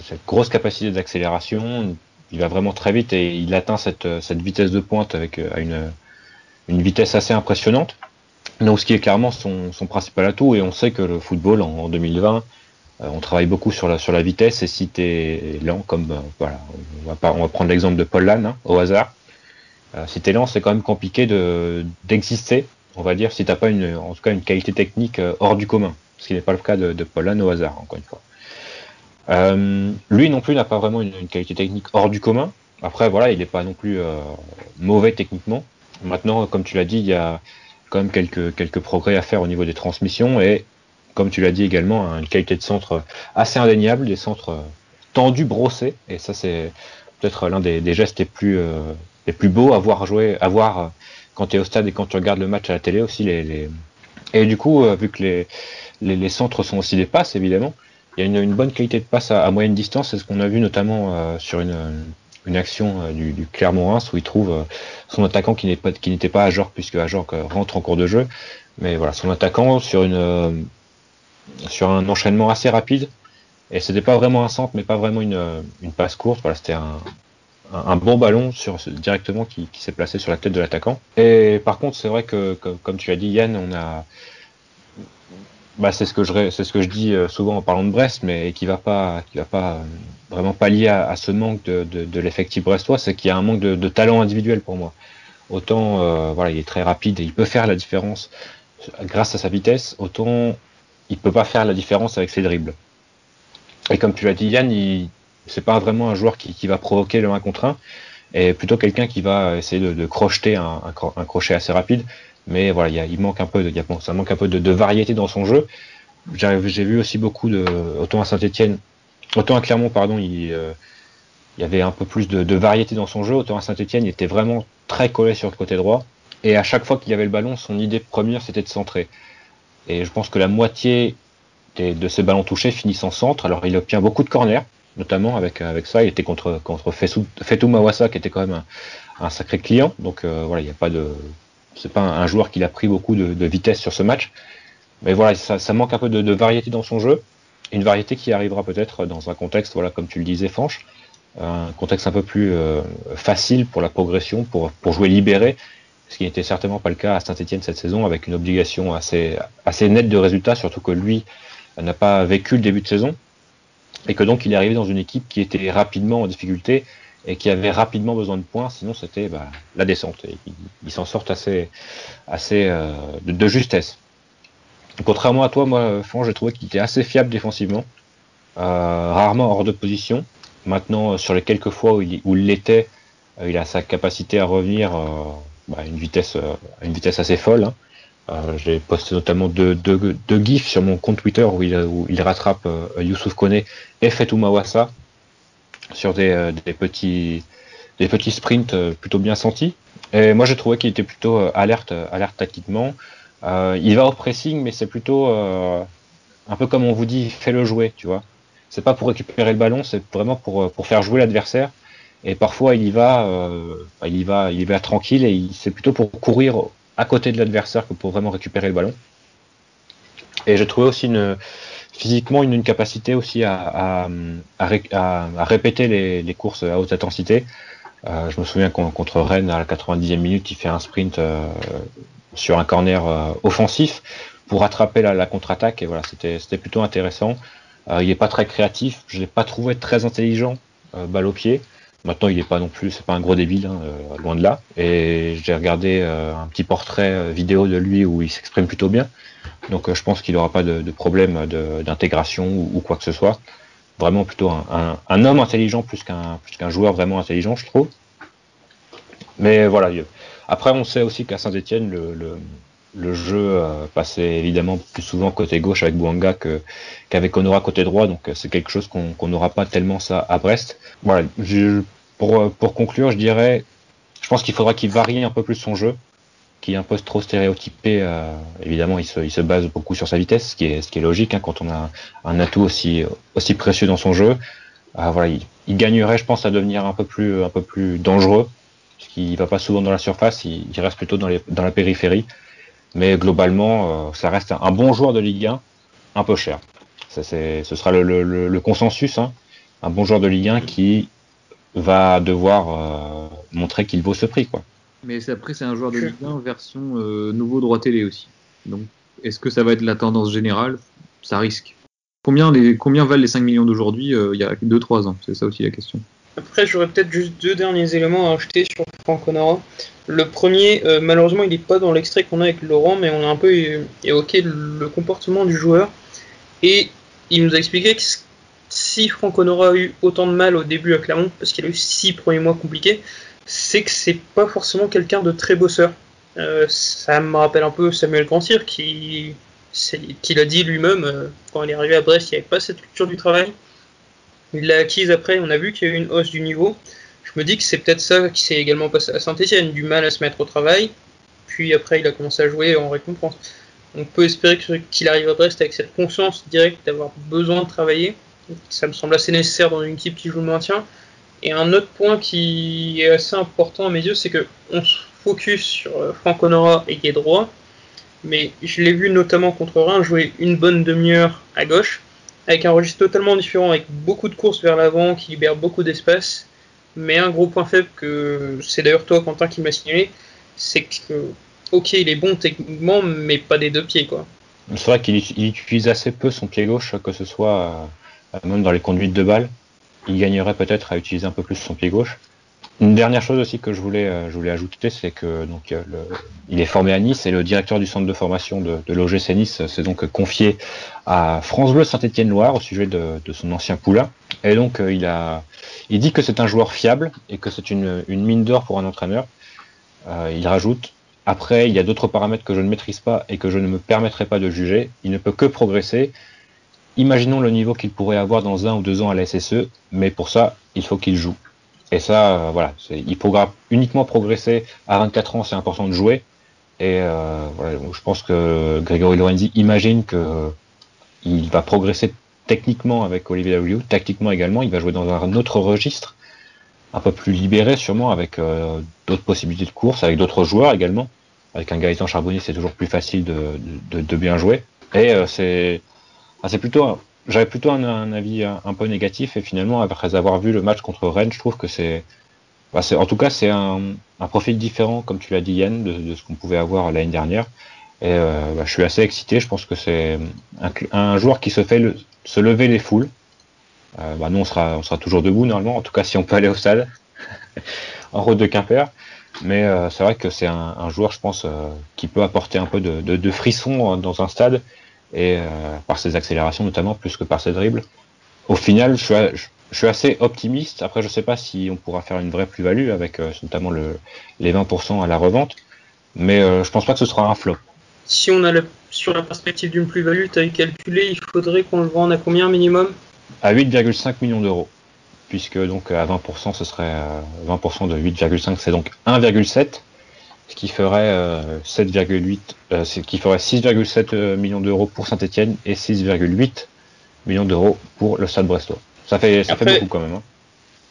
cette grosse capacité d'accélération, il va vraiment très vite et il atteint cette vitesse de pointe avec à une vitesse assez impressionnante. Donc ce qui est clairement son principal atout, et on sait que le football en 2020, on travaille beaucoup sur la vitesse, et si t'es lent, comme on va prendre l'exemple de Paul Lannes au hasard. Si t'es lent, c'est quand même compliqué d'exister, on va dire, si t'as pas en tout cas une qualité technique hors du commun, ce qui n'est pas le cas de Paul Lannes au hasard, encore une fois. Lui non plus n'a pas vraiment une qualité technique hors du commun. Après voilà, il n'est pas non plus mauvais techniquement. Maintenant, comme tu l'as dit, il y a quand même quelques progrès à faire au niveau des transmissions, et comme tu l'as dit également, une qualité de centre assez indéniable, des centres tendus, brossés, et ça c'est peut-être l'un des gestes les plus beaux à voir quand tu es au stade et quand tu regardes le match à la télé aussi. Et du coup, vu que les centres sont aussi des passes, évidemment, il y a une bonne qualité de passe à moyenne distance. C'est ce qu'on a vu notamment sur une action du Clermont-Reims où il trouve son attaquant qui n'était pas Ajorc, puisque Ajorc rentre en cours de jeu. Mais voilà, son attaquant sur un enchaînement assez rapide. Et c'était pas vraiment un centre, mais pas vraiment une passe courte. Voilà, c'était un bon ballon directement qui s'est placé sur la tête de l'attaquant. Et par contre, c'est vrai que comme tu as dit, Yann, c'est ce que je dis souvent en parlant de Brest, mais qui va pas vraiment pallier à ce manque de l'effectif brestois, c'est qu'il y a un manque de talent individuel pour moi. Autant il est très rapide et il peut faire la différence grâce à sa vitesse, autant il peut pas faire la différence avec ses dribbles. Et comme tu l'as dit, Yann, c'est pas vraiment un joueur qui va provoquer le 1 contre 1, et plutôt quelqu'un qui va essayer de crocheter un crochet assez rapide. Mais voilà, il manque un peu ça manque un peu de variété dans son jeu. J'ai vu aussi beaucoup autant à Saint-Etienne, autant à Clermont, pardon, il y avait un peu plus de variété dans son jeu. Autant à Saint-Etienne, il était vraiment très collé sur le côté droit. Et à chaque fois qu'il y avait le ballon, son idée première, c'était de centrer. Et je pense que la moitié de ses ballons touchés finissent en centre. Alors il obtient beaucoup de corners, notamment avec ça. Il était contre Fetou Mawassa, qui était quand même un sacré client. Donc il y a pas c'est pas un joueur qui a pris beaucoup de vitesse sur ce match. Mais voilà, ça manque un peu de variété dans son jeu. Une variété qui arrivera peut-être dans un contexte, comme tu le disais, Fanche, un contexte un peu plus facile pour la progression, pour jouer libéré, ce qui n'était certainement pas le cas à Saint-Etienne cette saison, avec une obligation assez nette de résultats, surtout que lui n'a pas vécu le début de saison, et que donc il est arrivé dans une équipe qui était rapidement en difficulté et qui avait rapidement besoin de points, sinon c'était la descente. Et ils s'en sortent assez de justesse. Contrairement à toi, moi, Fange, j'ai trouvé qu'il était assez fiable défensivement, rarement hors de position. Maintenant, sur les quelques fois où il l'était, il a sa capacité à revenir à une vitesse assez folle. J'ai posté notamment deux gifs sur mon compte Twitter où il rattrape Youssouf Koné et Fetou Mawassa sur des petits sprints plutôt bien sentis. Et moi, j'ai trouvé qu'il était plutôt alerte tactiquement. Il va au pressing, mais c'est plutôt un peu comme on vous dit, fais-le jouer, tu vois. C'est pas pour récupérer le ballon, c'est vraiment pour faire jouer l'adversaire. Et parfois, il y va tranquille, et c'est plutôt pour courir à côté de l'adversaire que pour vraiment récupérer le ballon. Et j'ai trouvé aussi physiquement une capacité aussi à répéter les courses à haute intensité. Je me souviens contre Rennes, à la 90e minute, il fait un sprint sur un corner offensif pour attraper la contre-attaque, et voilà, c'était plutôt intéressant. Il est pas très créatif, je l'ai pas trouvé très intelligent balle au pied. Maintenant, il est pas non plus, c'est pas un gros débile, loin de là. Et j'ai regardé un petit portrait vidéo de lui où il s'exprime plutôt bien. Donc je pense qu'il n'aura pas de problème d'intégration ou quoi que ce soit. Vraiment plutôt un homme intelligent plus qu'un joueur vraiment intelligent, je trouve. Mais voilà. Après, on sait aussi qu'à Saint-Etienne, le jeu passait évidemment plus souvent côté gauche avec Bouanga qu'avec Honora côté droit. Donc c'est quelque chose qu'on n'aura pas tellement ça à Brest. Voilà. Pour conclure, je dirais, je pense qu'il faudra qu'il varie un peu plus son jeu, qui est un peu trop stéréotypé. Évidemment, il se base beaucoup sur sa vitesse, ce qui est logique quand on a un atout aussi précieux dans son jeu. Il gagnerait, je pense, à devenir un peu plus dangereux, parce qu'il va pas souvent dans la surface, il reste plutôt dans la périphérie. Mais globalement, ça reste un bon joueur de Ligue 1, un peu cher. Ce sera le consensus, un bon joueur de Ligue 1 qui va devoir montrer qu'il vaut ce prix, quoi.
Mais après, c'est un joueur de Ligue 1 version nouveau droit télé aussi. Donc, est-ce que ça va être la tendance générale ? Ça risque. Combien valent les 5 millions d'aujourd'hui il y a 2-3 ans ? C'est ça aussi la question.
Après, j'aurais peut-être juste 2 derniers éléments à ajouter sur Franck Honora. Le premier, malheureusement, il n'est pas dans l'extrait qu'on a avec Laurent, mais on a un peu évoqué le comportement du joueur. Et il nous a expliqué que si Franck Honora a eu autant de mal au début à Clermont, parce qu'il a eu 6 premiers mois compliqués, c'est que c'est pas forcément quelqu'un de très bosseur. Ça me rappelle un peu Samuel Grandsir qui l'a dit lui-même quand il est arrivé à Brest, il n'y avait pas cette culture du travail. Il l'a acquise après, on a vu qu'il y a eu une hausse du niveau. Je me dis que c'est peut-être ça qui s'est également passé à Saint-Etienne, du mal à se mettre au travail. Puis après, il a commencé à jouer en récompense. On peut espérer qu'il arrive à Brest avec cette conscience directe d'avoir besoin de travailler. Ça me semble assez nécessaire dans une équipe qui joue le maintien. Et un autre point qui est assez important à mes yeux, c'est qu'on se focus sur Franck Honora et qui est droit. Mais je l'ai vu notamment contre Reims jouer une bonne demi-heure à gauche, avec un registre totalement différent, avec beaucoup de courses vers l'avant qui libère beaucoup d'espace. Mais un gros point faible, que c'est d'ailleurs toi, Quentin, qui m'a signalé, c'est que, ok, il est bon techniquement, mais pas des deux pieds, quoi.
C'est vrai qu'il utilise assez peu son pied gauche, que ce soit même dans les conduites de balle. Il gagnerait peut-être à utiliser un peu plus son pied gauche. Une dernière chose aussi que je voulais ajouter, c'est que il est formé à Nice et le directeur du centre de formation de l'OGC Nice s'est donc confié à France Bleu Saint-Étienne-Loire au sujet de son ancien poulain. Et donc il dit que c'est un joueur fiable et que c'est une mine d'or pour un entraîneur. Il rajoute: après, il y a d'autres paramètres que je ne maîtrise pas et que je ne me permettrai pas de juger. Il ne peut que progresser. Imaginons le niveau qu'il pourrait avoir dans 1 ou 2 ans à la SSE, mais pour ça, il faut qu'il joue. Et ça, voilà, il pourra uniquement progresser à 24 ans, c'est important de jouer. Et voilà, je pense que Grégory Lorenzi imagine qu'il va progresser techniquement avec Olivier Daouliou, tactiquement également. Il va jouer dans un autre registre, un peu plus libéré sûrement, avec d'autres possibilités de course, avec d'autres joueurs également. Avec un Gaëtan Charbonnier, c'est toujours plus facile de bien jouer. Et j'avais plutôt un avis un peu négatif, et finalement, après avoir vu le match contre Rennes, je trouve que c'est un profil différent, comme tu l'as dit Yann, de ce qu'on pouvait avoir l'année dernière. Et je suis assez excité. Je pense que c'est un joueur qui se fait se lever les foules. Nous on sera toujours debout normalement, en tout cas si on peut aller au stade en route de Quimper. Mais c'est vrai que c'est un joueur, je pense, qui peut apporter un peu de frisson dans un stade, et par ses accélérations notamment, plus que par ses dribbles. Au final, je suis assez optimiste. Après, je sais pas si on pourra faire une vraie plus-value avec notamment les 20% à la revente, mais je pense pas que ce sera un flop.
Si on a sur la perspective d'une plus-value, tu as calculé, il faudrait qu'on le vende à combien minimum?
À 8,5 millions d'euros. Puisque donc à 20%, ce serait 20% de 8,5, c'est donc 1,7, ce qui ferait 7,8, ce qui ferait 6,7 millions d'euros pour Saint-Étienne et 6,8 millions d'euros pour le Stade Brestois. Ça fait beaucoup quand même. Hein.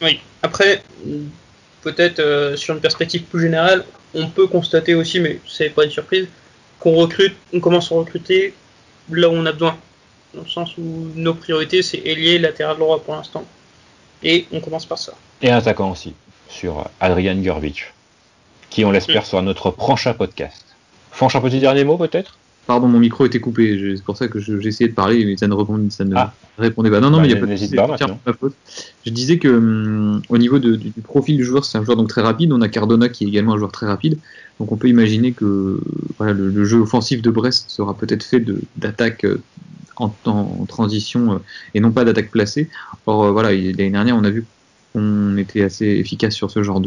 Oui. Après, peut-être sur une perspective plus générale, on peut constater aussi, mais c'est pas une surprise, on commence à recruter là où on a besoin. Dans le sens où nos priorités, c'est ailier, latéral droit pour l'instant. Et on commence par ça. Et
un attaquant aussi, sur Adrian Gurbic, qui on l'espère sera notre prochain podcast. Fanch, un petit dernier mot peut-être?
Pardon, mon micro était coupé, c'est pour ça que j'ai essayé de parler, mais ça ne répondait pas. Non, mais il n'y a pas de faute. Je disais que au niveau du profil du joueur, c'est un joueur donc très rapide. On a Cardona qui est également un joueur très rapide. Donc on peut imaginer que voilà, le jeu offensif de Brest sera peut-être fait d'attaque en transition et non pas d'attaque placée. Or voilà, l'année dernière, on a vu qu'on était assez efficace sur ce genre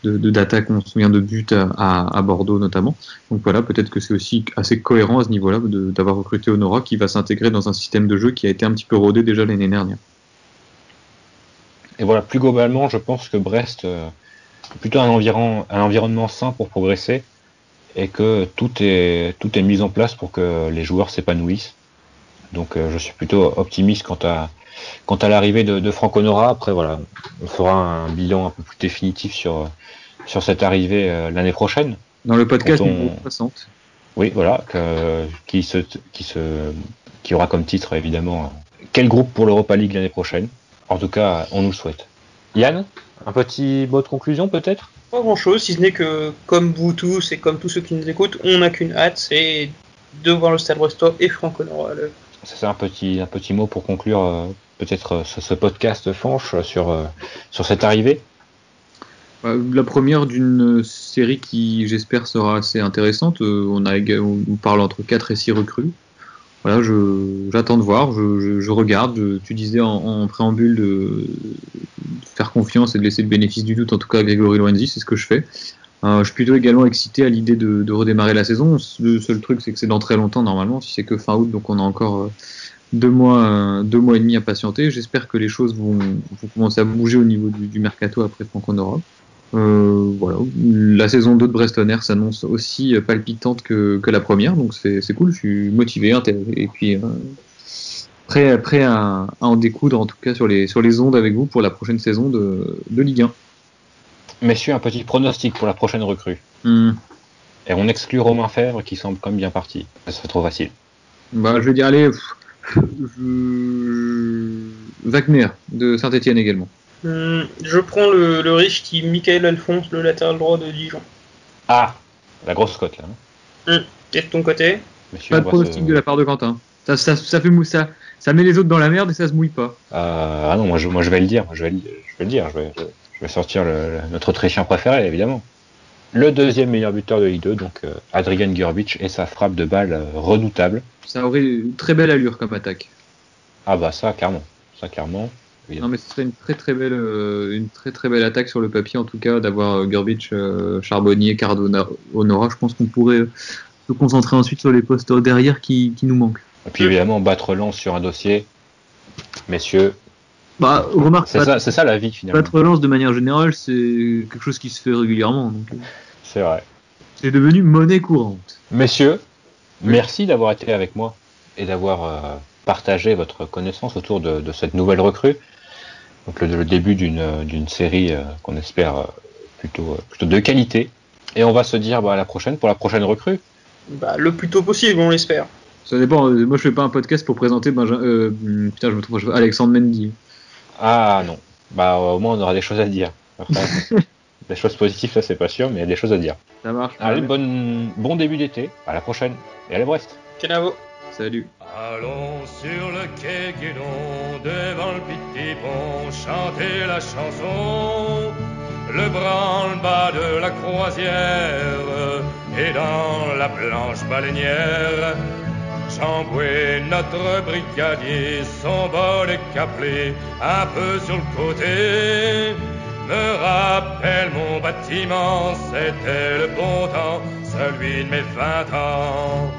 d'attaque. On se souvient de buts à Bordeaux notamment. Donc voilà, peut-être que c'est aussi assez cohérent à ce niveau-là d'avoir recruté Honora, qui va s'intégrer dans un système de jeu qui a été un petit peu rodé déjà l'année dernière.
Et voilà, plus globalement, je pense que Brest est plutôt un environnement sain pour progresser, et que tout est mis en place pour que les joueurs s'épanouissent. Donc je suis plutôt optimiste quant à l'arrivée de Franck Honora. Après voilà, on fera un bilan un peu plus définitif sur cette arrivée l'année prochaine.
Dans le podcast numéro 60.
Oui, voilà, qui aura comme titre évidemment quel groupe pour l'Europa League l'année prochaine. En tout cas, on nous le souhaite. Yann, un petit mot de conclusion peut-être?
Pas grand-chose, si ce n'est que comme vous tous et comme tous ceux qui nous écoutent, on n'a qu'une hâte, c'est de voir le Stade Brestois et Franck Honora à l'œuvre.
C'est un petit mot pour conclure peut-être ce podcast Fanch sur cette arrivée.
La première d'une série qui, j'espère, sera assez intéressante. On parle entre 4 et 6 recrues. Voilà, j'attends de voir, je regarde. Tu disais en préambule de faire confiance et de laisser le bénéfice du doute, en tout cas à Grégory Lorenzi, c'est ce que je fais. Je suis plutôt également excité à l'idée de redémarrer la saison. Le seul truc, c'est que c'est dans très longtemps normalement, si c'est que fin août, donc on a encore 2 mois et demi à patienter. J'espère que les choses vont commencer à bouger au niveau du mercato après Franck Honora. Voilà, la saison 2 de Brestonner s'annonce aussi palpitante que la première, donc c'est cool. Je suis motivé, intéressé, et puis prêt à en découdre en tout cas sur les ondes avec vous pour la prochaine saison de Ligue 1.
Messieurs, un petit pronostic pour la prochaine recrue. Et on exclut Romain Fèvre qui semble comme bien parti. Ça serait trop facile.
Je vais dire, allez, Wagner de Saint-Étienne également.
Je prends le riche qui Michael Alphonse, le latéral droit de Dijon.
Ah, la grosse cote là.
Et de ton côté?
Messieurs,
Pas
on
de
va
pronostic de la part de Quentin. Ça fait ça met les autres dans la merde et ça se mouille pas.
Ah non, moi je vais le dire. Je vais sortir notre Autrichien préféré, évidemment. Le deuxième meilleur buteur de Ligue 2, donc Adrian Grbić et sa frappe de balle redoutable.
Ça aurait une très belle allure comme attaque.
Ah bah ça clairement.
Non mais ce serait une très très belle attaque sur le papier en tout cas d'avoir Grbić, Charbonnier, Cardona, Honora. Je pense qu'on pourrait se concentrer ensuite sur les postes derrière qui nous manquent.
Et puis évidemment battre Lens sur un dossier, messieurs.
Bah remarque.
C'est ça la vie finalement.
Battre Lens de manière générale c'est quelque chose qui se fait régulièrement. Donc,
c'est vrai.
C'est devenu monnaie courante.
Messieurs, merci d'avoir été avec moi et d'avoir partagé votre connaissance autour de cette nouvelle recrue. Donc le début d'une série qu'on espère plutôt de qualité. Et on va se dire à la prochaine pour la prochaine recrue.
Le plus tôt possible, on l'espère.
Ça dépend. Moi, je fais pas un podcast pour présenter Alexandre Mendy.
Ah non. Au moins on aura des choses à dire. Après, des choses positives, ça c'est pas sûr, mais il y a des choses à dire.
Ça marche.
Allez, bon début d'été. À la prochaine. Et allez Brest.
Kenavo.
Salut.
Allons sur le quai Guédon, devant le petit pont, chanter la chanson. Le branle-bas de la croisière et dans la blanche baleinière. Jean-Bouet, notre brigadier, son bol est caplé un peu sur le côté. Me rappelle mon bâtiment, c'était le bon temps, celui de mes 20 ans.